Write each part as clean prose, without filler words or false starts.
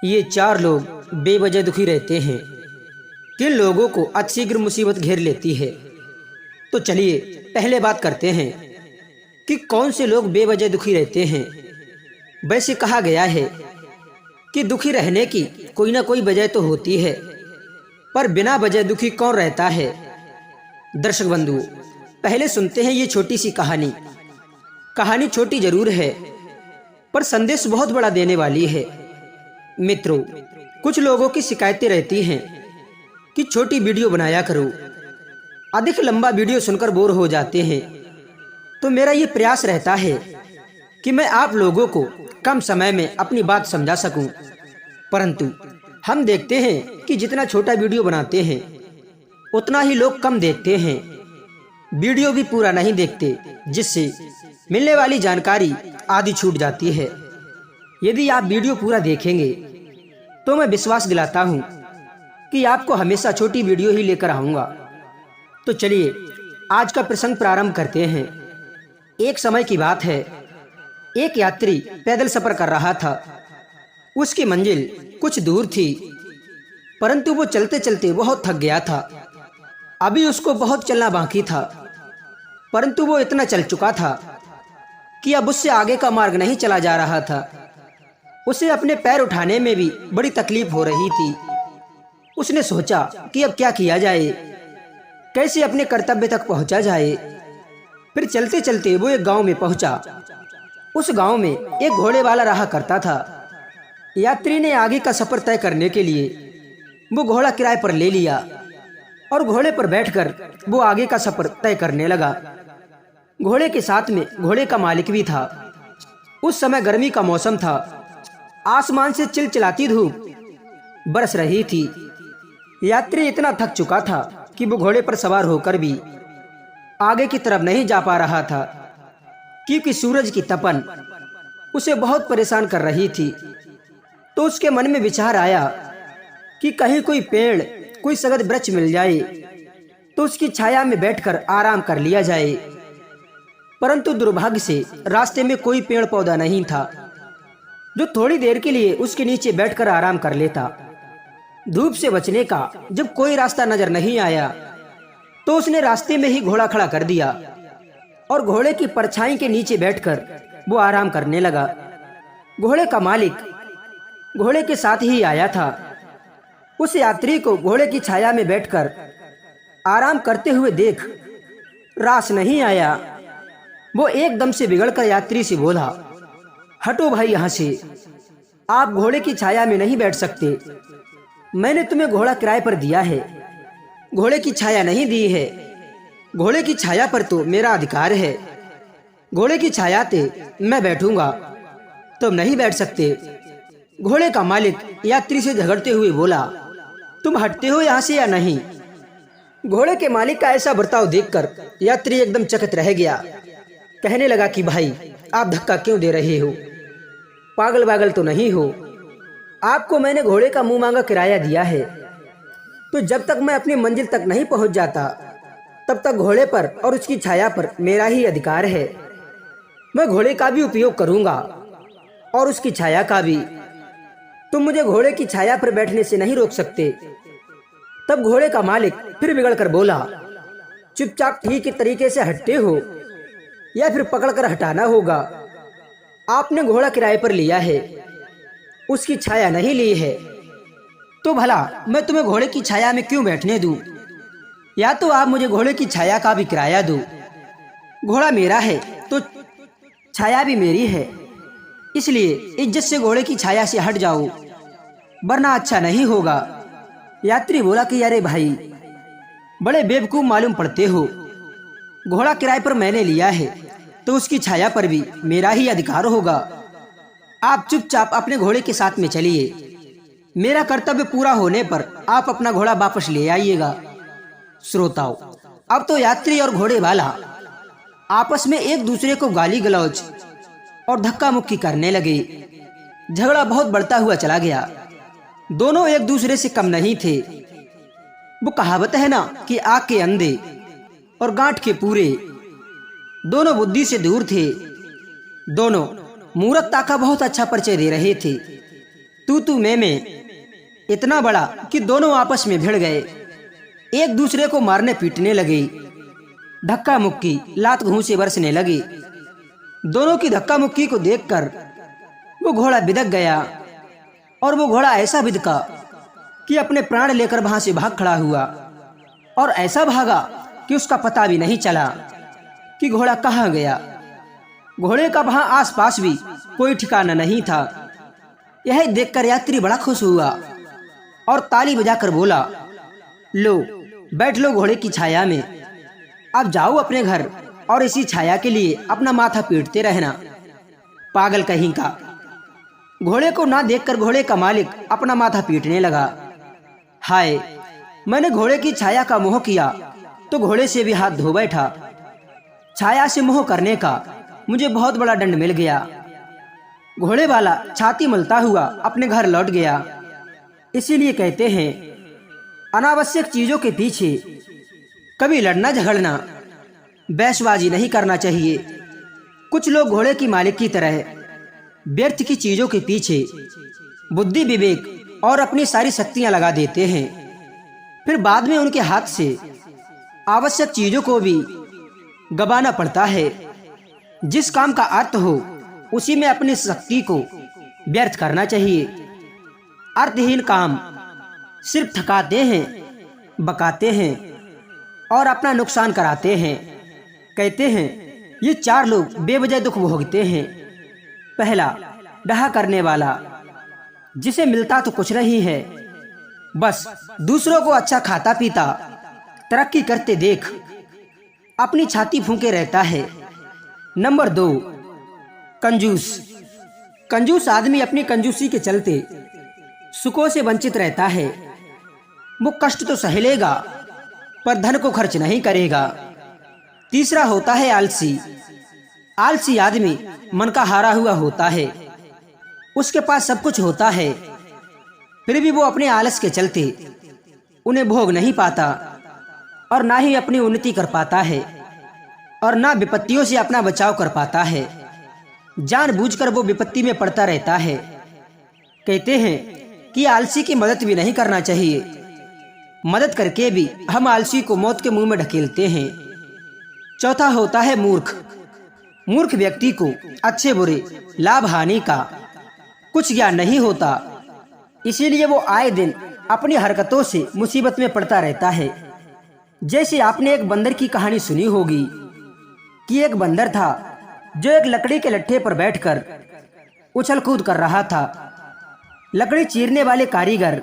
ये चार लोग बेवजह दुखी रहते हैं। किन लोगों को अतिशीघ्र मुसीबत घेर लेती है। तो चलिए पहले बात करते हैं कि कौन से लोग बेवजह दुखी रहते हैं। वैसे कहा गया है कि दुखी रहने की कोई ना कोई वजह तो होती है, पर बिना वजह दुखी कौन रहता है। दर्शक बंधुओं, पहले सुनते हैं ये छोटी सी कहानी। कहानी छोटी जरूर है, पर संदेश बहुत बड़ा देने वाली है। मित्रों, कुछ लोगों की शिकायतें रहती हैं कि छोटी वीडियो बनाया करो, अधिक लंबा वीडियो सुनकर बोर हो जाते हैं। तो मेरा ये प्रयास रहता है कि मैं आप लोगों को कम समय में अपनी बात समझा सकूं, परंतु हम देखते हैं कि जितना छोटा वीडियो बनाते हैं उतना ही लोग कम देखते हैं, वीडियो भी पूरा नहीं देखते, जिससे मिलने वाली जानकारी आधी छूट जाती है। यदि आप वीडियो पूरा देखेंगे तो मैं विश्वास दिलाता हूं कि आपको हमेशा छोटी वीडियो ही लेकर आऊंगा। तो चलिए आज का प्रसंग प्रारंभ करते हैं। एक समय की बात है, एक यात्री पैदल सफर कर रहा था। उसकी मंजिल कुछ दूर थी, परंतु वो चलते चलते बहुत थक गया था। अभी उसको बहुत चलना बाकी था, परंतु वो इतना चल चुका था कि अब उससे आगे का मार्ग नहीं चला जा रहा था। उसे अपने पैर उठाने में भी बड़ी तकलीफ हो रही थी। उसने सोचा कि अब क्या किया जाए, कैसे अपने कर्तव्य तक पहुंचा जाए। फिर चलते चलते वो एक गांव में पहुंचा। उस गांव में एक घोड़े वाला रहा करता था। यात्री ने आगे का सफर तय करने के लिए वो घोड़ा किराए पर ले लिया और घोड़े पर बैठकर वो आगे का सफर तय करने लगा। घोड़े के साथ में घोड़े का मालिक भी था। उस समय गर्मी का मौसम था। आसमान से चिलचिलाती धूप बरस रही थी। यात्री इतना थक चुका था कि वो घोड़े पर सवार होकर भी आगे की तरफ नहीं जा पा रहा था, क्योंकि सूरज की तपन उसे बहुत परेशान कर रही थी। तो उसके मन में विचार आया कि कहीं कोई पेड़, कोई सगद वृक्ष मिल जाए तो उसकी छाया में बैठकर आराम कर लिया जाए। परंतु दुर्भाग्य से रास्ते में कोई पेड़ पौधा नहीं था जो थोड़ी देर के लिए उसके नीचे बैठकर आराम कर लेता। धूप से बचने का जब कोई रास्ता नजर नहीं आया तो उसने रास्ते में ही घोड़ा खड़ा कर दिया और घोड़े की परछाई के नीचे बैठकर वो आराम करने लगा। घोड़े का मालिक घोड़े के साथ ही आया था। उस यात्री को घोड़े की छाया में बैठकर आराम करते हुए देख रास नहीं आया। वो एकदम से बिगड़कर यात्री से बोला, हटो भाई यहाँ से, आप घोड़े की छाया में नहीं बैठ सकते। मैंने तुम्हें घोड़ा किराए पर दिया है, घोड़े की छाया नहीं दी है। घोड़े की छाया पर तो मेरा अधिकार है। घोड़े की छाया पे मैं बैठूंगा, तुम नहीं बैठ सकते। घोड़े का मालिक यात्री से झगड़ते हुए बोला, तुम हटते हो यहाँ से या नहीं। घोड़े के मालिक का ऐसा बर्ताव देखकर यात्री एकदम चकित रह गया। कहने लगा कि भाई, आप धक्का क्यों दे रहे हो, पागल वागल तो नहीं हो। आपको मैंने घोड़े का मुंह मांगा किराया दिया है, तो जब तक मैं अपनी मंजिल तक नहीं पहुंच जाता तब तक घोड़े पर और उसकी छाया पर मेरा ही अधिकार है। मैं घोड़े का भी उपयोग करूंगा और उसकी छाया का भी। तुम मुझे घोड़े की छाया पर बैठने से नहीं रोक सकते। तब घोड़े का मालिक फिर बिगड़कर बोला, चुपचाप ठीक तरीके से हटते हो या फिर पकड़कर हटाना होगा। आपने घोड़ा किराए पर लिया है, उसकी छाया नहीं ली है, तो भला मैं तुम्हें घोड़े की छाया में क्यों बैठने दूं? या तो आप मुझे घोड़े की छाया का भी किराया दो। घोड़ा मेरा है तो छाया भी मेरी है, इसलिए इज्जत से घोड़े की छाया से हट जाओ, वरना अच्छा नहीं होगा। यात्री बोला कि अरे भाई, बड़े बेवकूफ मालूम पड़ते हो। घोड़ा किराए पर मैंने लिया है तो उसकी छाया पर भी मेरा ही अधिकार होगा। आप चुपचाप अपने घोड़े के साथ में चलिए। मेरा कर्तव्य पूरा होने पर आप अपना घोड़ा वापस ले आइएगा। श्रोताओं, अब तो यात्री और घोड़े वाला आपस में एक दूसरे को गाली गलौज और धक्का मुक्की करने लगे। झगड़ा बहुत बढ़ता हुआ चला गया। दोनों एक दूसरे से कम नहीं थे। वो कहावत है ना कि आग के अंधे और गांठ के पूरे, दोनों बुद्धि से दूर थे। दोनों मूर्खता का बहुत अच्छा परिचय दे रहे थे। तू मैं इतना बड़ा कि दोनों आपस में भिड़ गए, एक दूसरे को मारने पीटने लगे। धक्का मुक्की लात घूंसे बरसने लगी। दोनों की धक्का मुक्की को देखकर वो घोड़ा बिदक गया और वो घोड़ा ऐसा बिदका कि अपने प्राण लेकर वहां से भाग खड़ा हुआ और ऐसा भागा कि उसका पता भी नहीं चला कि घोड़ा कहाँ गया। घोड़े का वहां आसपास भी कोई ठिकाना नहीं था। यह देखकर यात्री बड़ा खुश हुआ और ताली बजाकर बोला, लो बैठ लो घोड़े की छाया में, अब जाओ अपने घर और इसी छाया के लिए अपना माथा पीटते रहना। पागल कहीं का। घोड़े को ना देखकर घोड़े का मालिक अपना माथा पीटने लगा। हाय, मैंने घोड़े की छाया का मोह किया तो घोड़े से भी हाथ धो बैठा। छाया से मोह करने का मुझे बहुत बड़ा दंड मिल गया। घोड़े वाला छाती मलता हुआ अपने घर लौट गया। इसीलिए कहते हैं, अनावश्यक चीजों के पीछे कभी लड़ना झगड़ना, बहसबाजी नहीं करना चाहिए। कुछ लोग घोड़े की मालिक की तरह व्यर्थ की चीजों के पीछे बुद्धि विवेक और अपनी सारी शक्तियां लगा देते हैं, फिर बाद में उनके हाथ से आवश्यक चीजों को भी गंवाना पड़ता है। जिस काम का अर्थ हो उसी में अपनी शक्ति को व्यर्थ करना चाहिए। अर्थहीन काम सिर्फ थकाते हैं, बकाते हैं और अपना नुकसान कराते हैं। कहते हैं, ये 4 लोग बेवजह दुख भोगते हैं। पहला, डहा करने वाला, जिसे मिलता तो कुछ नहीं है, बस दूसरों को अच्छा खाता पीता तरक्की करते देख अपनी छाती फूंके रहता है। नंबर 2, कंजूस। कंजूस आदमी अपनी कंजूसी के चलते सुखों से वंचित रहता है। वो कष्ट तो सह लेगा पर धन को खर्च नहीं करेगा। तीसरा होता है आलसी। आलसी आदमी मन का हारा हुआ होता है। उसके पास सब कुछ होता है, फिर भी वो अपने आलस के चलते उन्हें भोग नहीं पाता और ना ही अपनी उन्नति कर पाता है और ना विपत्तियों से अपना बचाव कर पाता है। जानबूझकर वो विपत्ति में पड़ता रहता है। कहते हैं कि आलसी की मदद भी नहीं करना चाहिए। मदद करके भी हम आलसी को मौत के मुंह में ढकेलते हैं। चौथा होता है मूर्ख। मूर्ख व्यक्ति को अच्छे बुरे लाभ हानि का कुछ ज्ञान नहीं होता, इसीलिए वो आए दिन अपनी हरकतों से मुसीबत में पड़ता रहता है। जैसे आपने एक बंदर की कहानी सुनी होगी कि एक बंदर था जो एक लकड़ी के लट्ठे पर बैठकर उछल कूद कर रहा था। लकड़ी चीरने वाले कारीगर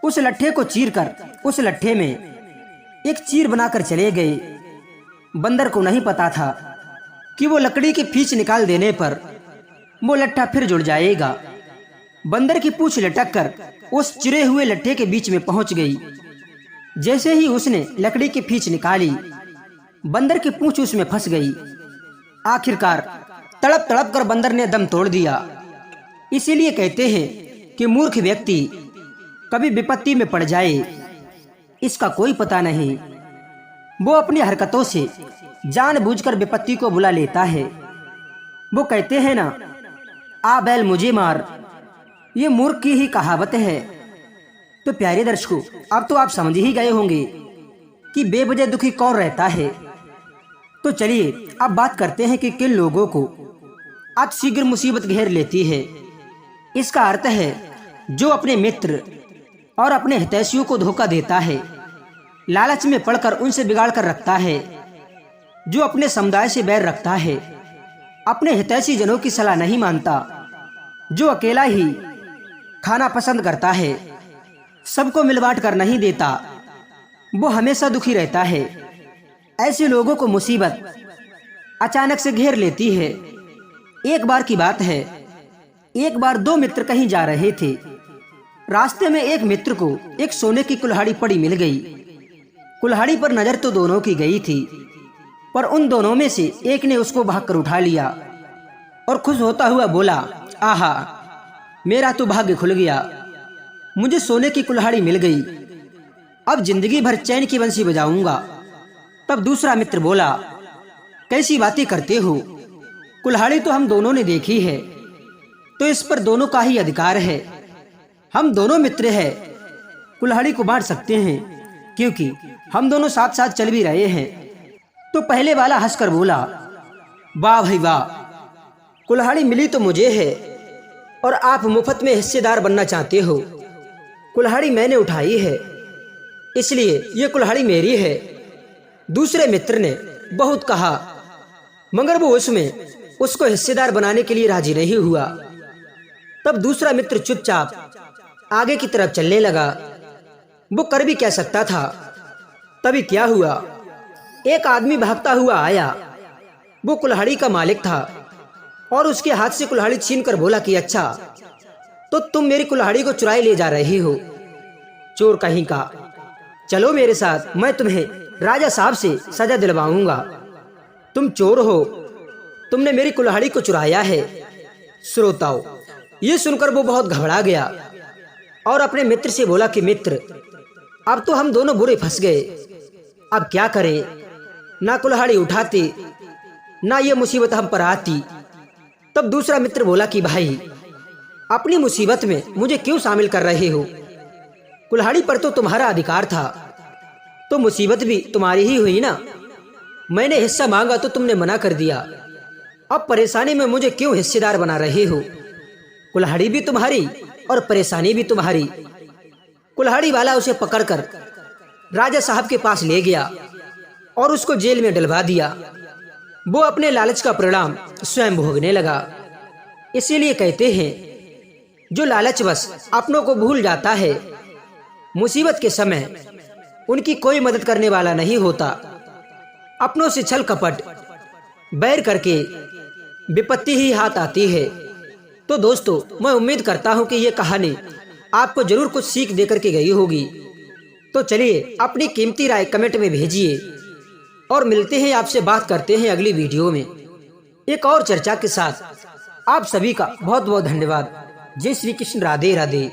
उस लट्ठे को चीरकर उस लट्ठे में एक चीर बनाकर चले गए। बंदर को नहीं पता था कि वो लकड़ी की फीस निकाल देने पर वो लट्ठा फिर जुड़ जाएगा। बंदर की पूंछ लटक कर उस चिरे हुए लट्ठे के बीच में पहुंच गई। जैसे ही उसने लकड़ी की फीस निकाली, बंदर की पूंछ उसमें फंस गई। आखिरकार तड़प तड़प कर बंदर ने दम तोड़ दिया। इसीलिए कहते हैं कि मूर्ख व्यक्ति कभी विपत्ति में पड़ जाए इसका कोई पता नहीं। वो अपनी हरकतों से जानबूझकर विपत्ति को बुला लेता है। वो कहते हैं ना, आ बैल मुझे मार, ये मूर्ख की ही कहावत है। तो प्यारे दर्शकों, अब तो आप समझ ही गए होंगे कि बेवजह दुखी कौन रहता है। तो चलिए अब बात करते हैं कि किन लोगों को अतिशीघ्र मुसीबत घेर लेती है। इसका अर्थ है जो अपने मित्र और अपने हितैषियों को धोखा देता है, लालच में पड़कर उनसे बिगाड़ कर रखता है, जो अपने समुदाय से बैर रखता है, अपने हितैषी जनों की सलाह नहीं मानता, जो अकेला ही खाना पसंद करता है, सबको मिल बांट कर नहीं देता, वो हमेशा दुखी रहता है। ऐसे लोगों को मुसीबत अचानक से घेर लेती है। एक बार की बात है, एक बार 2 मित्र कहीं जा रहे थे। रास्ते में एक मित्र को एक सोने की कुल्हाड़ी पड़ी मिल गई। कुल्हाड़ी पर नजर तो दोनों की गई थी, पर उन दोनों में से एक ने उसको भागकर उठा लिया और खुश होता हुआ बोला, आहा, मेरा तो भाग्य खुल गया, मुझे सोने की कुल्हाड़ी मिल गई, अब जिंदगी भर चैन की बंसी बजाऊंगा। तब दूसरा मित्र बोला, कैसी बातें करते हो, कुल्हाड़ी तो हम दोनों ने देखी है, तो इस पर दोनों का ही अधिकार है, हम दोनों मित्र हैं, कुल्हाड़ी को बांट सकते हैं क्योंकि हम दोनों साथ साथ चल भी रहे हैं। तो पहले वाला हंसकर बोला, वाह भाई वाह, कुल्हाड़ी मिली तो मुझे है और आप मुफ्त में हिस्सेदार बनना चाहते हो। कुल्हाड़ी मैंने उठाई है, इसलिए ये कुल्हाड़ी मेरी है। दूसरे मित्र ने बहुत कहा, मगर वो उसको हिस्सेदार बनाने के लिए राजी नहीं हुआ। तब दूसरा मित्र चुपचाप आगे की तरफ चलने लगा। वो कर भी क्या सकता था। तभी क्या हुआ, एक आदमी भागता हुआ आया। वो कुल्हाड़ी का मालिक था और उसके हाथ से कुल्हाड़ी छीनकर बोला कि अच्छा, तो तुम मेरी कुल्हाड़ी को चुराए ले जा रही हो, चोर कहीं का। चलो मेरे साथ, मैं तुम्हें राजा साहब से सजा दिलवाऊंगा। तुम चोर हो, तुमने मेरी कुल्हाड़ी को चुराया है। श्रोताओ, ये सुनकर वो बहुत घबरा गया और अपने मित्र से बोला कि मित्र, अब तो हम दोनों बुरे फंस गए। अब क्या करें, ना कुल्हाड़ी उठाते ना ये मुसीबत हम पर आती। तब दूसरा मित्र बोला कि भाई, अपनी मुसीबत में मुझे क्यों शामिल कर रहे हो? कुल्हाड़ी पर तो तुम्हारा अधिकार था, तो मुसीबत भी तुम्हारी ही हुई ना। मैंने हिस्सा मांगा तो तुमने मना कर दिया। अब परेशानी में मुझे क्यों हिस्सेदार बना रहे हो? कुल्हाड़ी भी तुम्हारी और परेशानी भी तुम्हारी। कुल्हाड़ी वाला उसे पकड़कर राजा साहब के पास ले गया और उसको जेल में डलवा दिया। वो अपने लालच का परिणाम स्वयं भोगने लगा। इसीलिए कहते हैं, जो लालचवश अपनों को भूल जाता है, मुसीबत के समय उनकी कोई मदद करने वाला नहीं होता। अपनों से छल कपट बैर करके विपत्ति ही हाथ आती है। तो दोस्तों, मैं उम्मीद करता हूं कि ये कहानी आपको जरूर कुछ सीख देकर के गई होगी। तो चलिए, अपनी कीमती राय कमेंट में भेजिए और मिलते हैं, आपसे बात करते हैं अगली वीडियो में एक और चर्चा के साथ। आप सभी का बहुत बहुत धन्यवाद। जय श्री कृष्ण, राधे राधे।